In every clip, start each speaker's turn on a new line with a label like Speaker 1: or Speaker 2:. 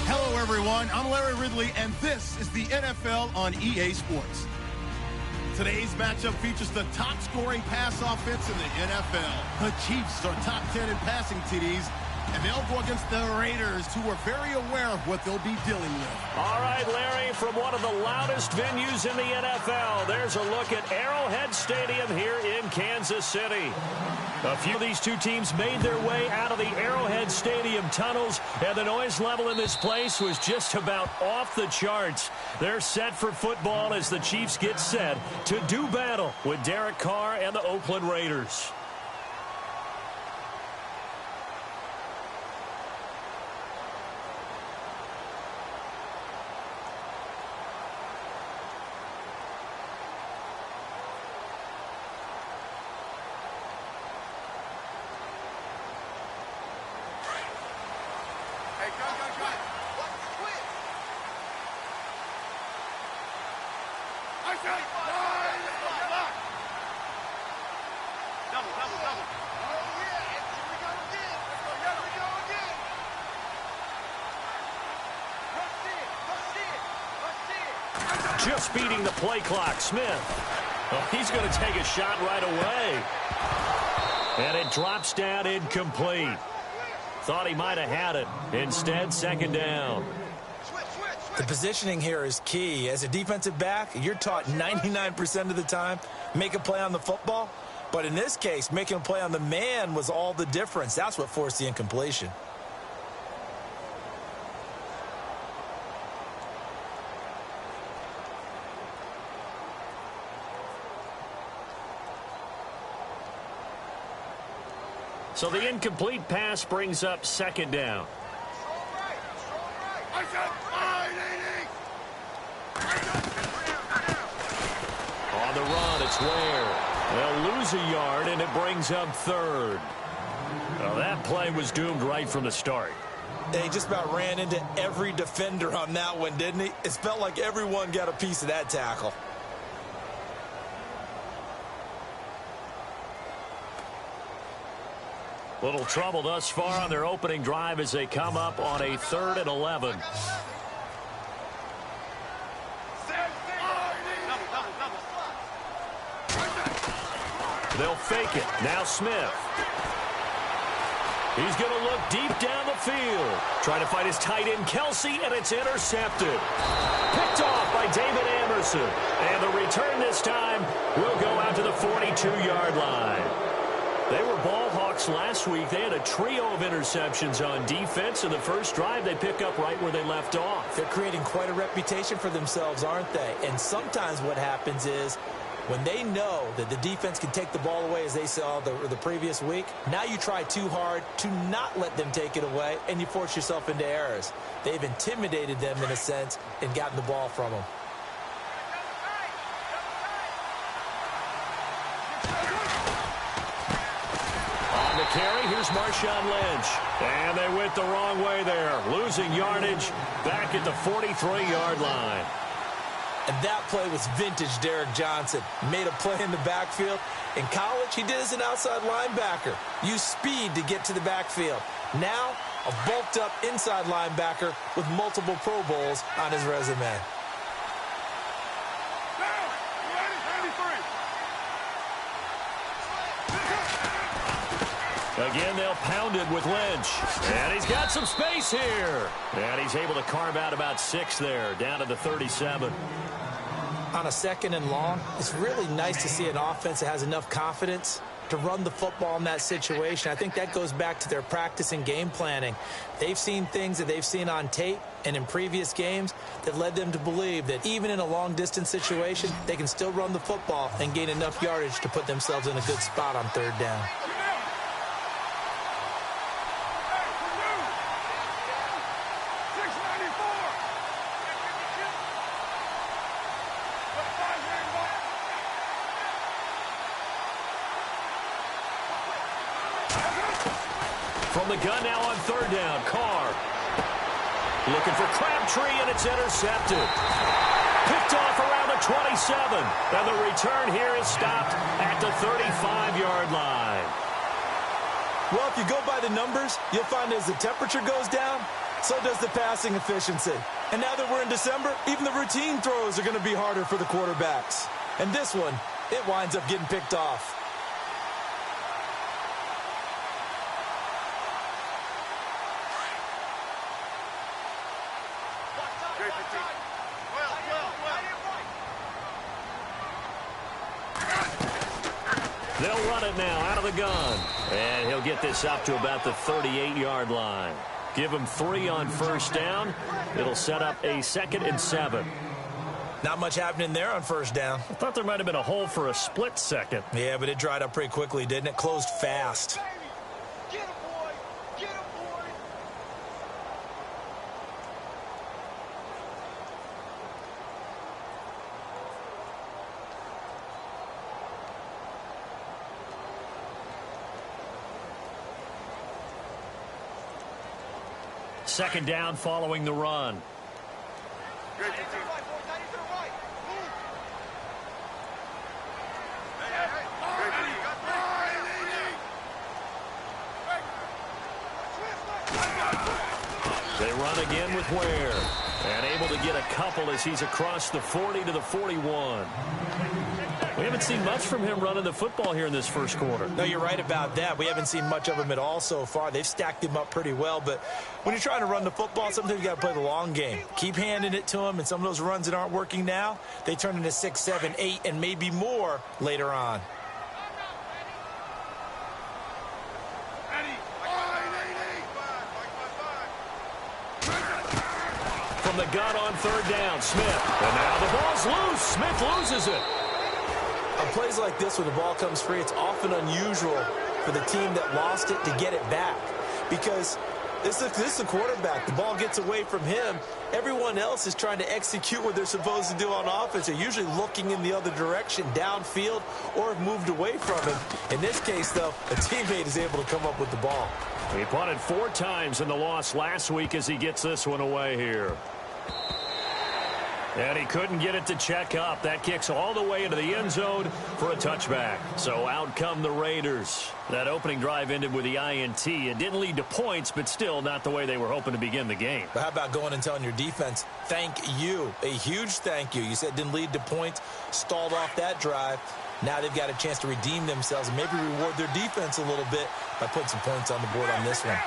Speaker 1: Hello, everyone. I'm Larry Ridley, and this is the NFL on EA Sports. Today's matchup features the top-scoring pass offense in the NFL. The Chiefs are top 10 in passing TDs, and they'll go against the Raiders, who are very aware of what they'll be dealing with.
Speaker 2: All right, Larry, from one of the loudest venues in the NFL, there's a look at Arrowhead Stadium here in Kansas City. A few of these two teams made their way out of the Arrowhead Stadium tunnels, and the noise level in this place was just about off the charts. They're set for football as the Chiefs get set to do battle with Derek Carr and the Oakland Raiders. Just beating the play clock, Smith. Oh, he's going to take a shot right away. And it drops down incomplete. Thought he might have had it. Instead, second down.
Speaker 3: The positioning here is key. As a defensive back, you're taught 99% of the time, make a play on the football. But in this case, making a play on the man was all the difference. That's what forced the incompletion.
Speaker 2: So the incomplete pass brings up second down. On the run, it's Ware. They'll lose a yard, and it brings up third. Well, that play was doomed right from the start.
Speaker 3: They just about ran into every defender on that one, didn't he? It felt like everyone got a piece of that tackle.
Speaker 2: Little trouble thus far on their opening drive as they come up on a 3rd and 11. They'll fake it. Now Smith. He's going to look deep down the field. Trying to find his tight end, Kelsey, and it's intercepted. Picked off by David Anderson. And the return this time will go out to the 42-yard line. They were ball hawks last week. They had a trio of interceptions on defense. In the first drive, they pick up right where they left off.
Speaker 3: They're creating quite a reputation for themselves, aren't they? And sometimes what happens is when they know that the defense can take the ball away, as they saw the previous week, now you try too hard to not let them take it away, and you force yourself into errors. They've intimidated them in a sense and gotten the ball from them.
Speaker 2: Carry, here's Marshawn Lynch. And they went the wrong way there. Losing yardage back at the 43-yard line.
Speaker 3: And that play was vintage Derek Johnson. Made a play in the backfield. In college, he did as an outside linebacker. Used speed to get to the backfield. Now, a bulked-up inside linebacker with multiple Pro Bowls on his resume.
Speaker 2: Again, they'll pound it with Lynch. And he's got some space here. And he's able to carve out about 6 there, down to the 37.
Speaker 3: On a 2nd and long, it's really nice to see an offense that has enough confidence to run the football in that situation. I think that goes back to their practice and game planning. They've seen things that they've seen on tape and in previous games that led them to believe that even in a long-distance situation, they can still run the football and gain enough yardage to put themselves in a good spot on 3rd down.
Speaker 2: From the gun now on 3rd down, Carr. Looking for Crabtree, and it's intercepted. Picked off around the 27. And the return here is stopped at the 35-yard line.
Speaker 3: Well, if you go by the numbers, you'll find as the temperature goes down, so does the passing efficiency. And now that we're in December, even the routine throws are going to be harder for the quarterbacks. And this one, it winds up getting picked off.
Speaker 2: They'll run it now out of the gun. And he'll get this up to about the 38-yard line. Give him 3 on first down. It'll set up a 2nd and 7.
Speaker 3: Not much happening there on first down.
Speaker 2: I thought there might have been a hole for a split second.
Speaker 3: Yeah, but it dried up pretty quickly, didn't it? Closed fast.
Speaker 4: Get him, boy! Get him, boy!
Speaker 2: Second down following the run. They run again with Ware. And able to get a couple as he's across the 40 to the 41. We haven't seen much from him running the football here in this first quarter.
Speaker 3: No, you're right about that. We haven't seen much of him at all so far. They've stacked him up pretty well, but when you're trying to run the football, sometimes you got to play the long game. Keep handing it to him, and some of those runs that aren't working now, they turn into 6, 7, 8, and maybe more later on.
Speaker 2: From the gun on third down, Smith. And now the ball's loose. Smith loses it.
Speaker 3: On plays like this, when the ball comes free, it's often unusual for the team that lost it to get it back. Because this is a quarterback. The ball gets away from him. Everyone else is trying to execute what they're supposed to do on offense. They're usually looking in the other direction, downfield, or have moved away from him. In this case, though, a teammate is able to come up with the ball.
Speaker 2: He punted 4 times in the loss last week as he gets this one away here. And he couldn't get it to check up. That kicks all the way into the end zone for a touchback. So out come the Raiders. That opening drive ended with the INT. It didn't lead to points, but still not the way they were hoping to begin the game.
Speaker 3: But how about going and telling your defense, thank you, a huge thank you. You said it didn't lead to points, stalled off that drive. Now they've got a chance to redeem themselves and maybe reward their defense a little bit by putting some points on the board on this one.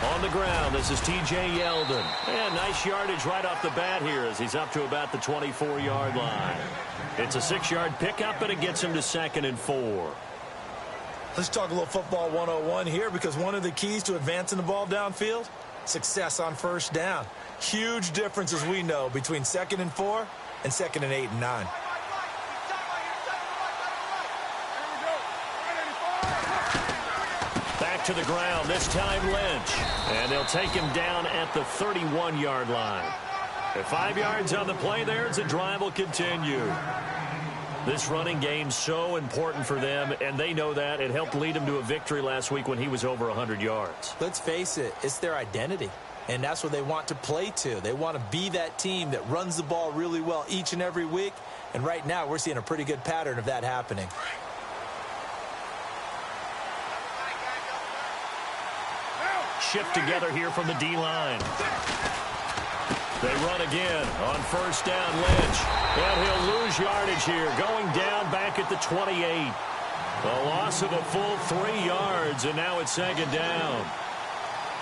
Speaker 2: On the ground, this is T.J. Yeldon. And nice yardage right off the bat here as he's up to about the 24-yard line. It's a 6-yard pickup, and it gets him to 2nd and 4.
Speaker 3: Let's talk a little football 101 here, because one of the keys to advancing the ball downfield, success on first down. Huge difference, as we know, between 2nd and 4 and 2nd and 8 and 9.
Speaker 2: Back to the ground, this time Lynch. And they'll take him down at the 31-yard line. At 5 yards on the play there, the drive will continue. This running game's so important for them, and they know that. It helped lead him to a victory last week when he was over 100 yards.
Speaker 3: Let's face it, it's their identity. And that's what they want to play to. They want to be that team that runs the ball really well each and every week. And right now, we're seeing a pretty good pattern of that happening.
Speaker 2: Shift together here from the D-line. They run again on first down, Lynch. And he'll lose yardage here, going down back at the 28. A loss of a full 3 yards, and now it's 2nd down.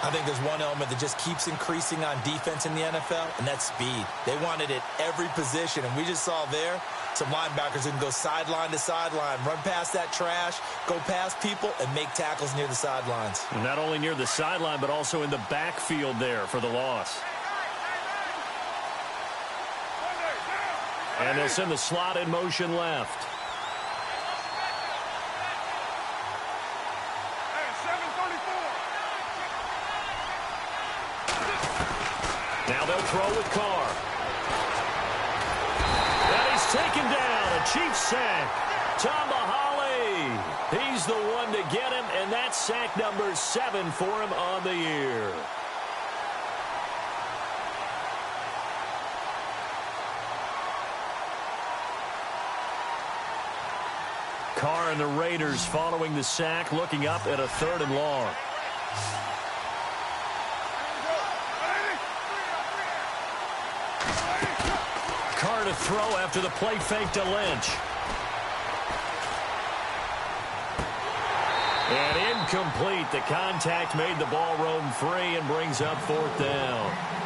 Speaker 3: I think there's one element that just keeps increasing on defense in the NFL, and that's speed. They want it at every position, and we just saw there some linebackers who can go sideline to sideline, run past that trash, go past people, and make tackles near the sidelines.
Speaker 2: Not only near the sideline, but also in the backfield there for the loss. And they'll send the slot in motion left. Now they'll throw with Carr. And he's taken down. A Chiefs sack. Tomahali. He's the one to get him, and that's sack number 7 for him on the year. Carr and the Raiders following the sack, looking up at a 3rd and long. Carr to throw after the play fake to Lynch. And incomplete. The contact made the ball roam free and brings up 4th down.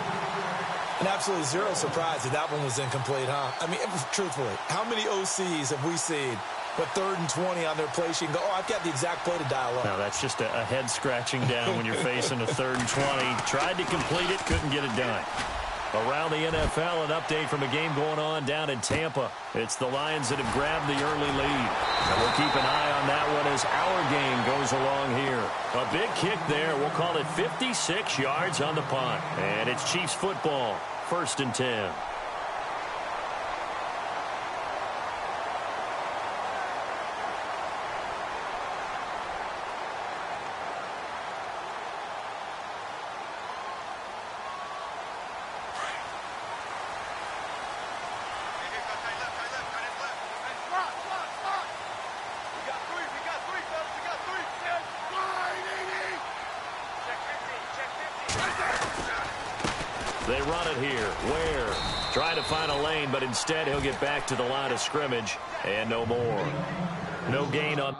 Speaker 3: And absolutely zero surprise that that one was incomplete, huh? I mean, truthfully, how many OCs have we seen with 3rd and 20 on their play sheet and go, oh, I've got the exact play to dial up?
Speaker 2: Now, that's just a head scratching down when you're facing a 3rd and 20. Tried to complete it, couldn't get it done. Around the NFL, an update from a game going on down in Tampa. It's the Lions that have grabbed the early lead. And we'll keep an eye on that one as our game goes along here. A big kick there. We'll call it 56 yards on the punt. And it's Chiefs football, 1st and 10. They run it here. Ware trying to find a lane, but instead he'll get back to the line of scrimmage and no more. No gain on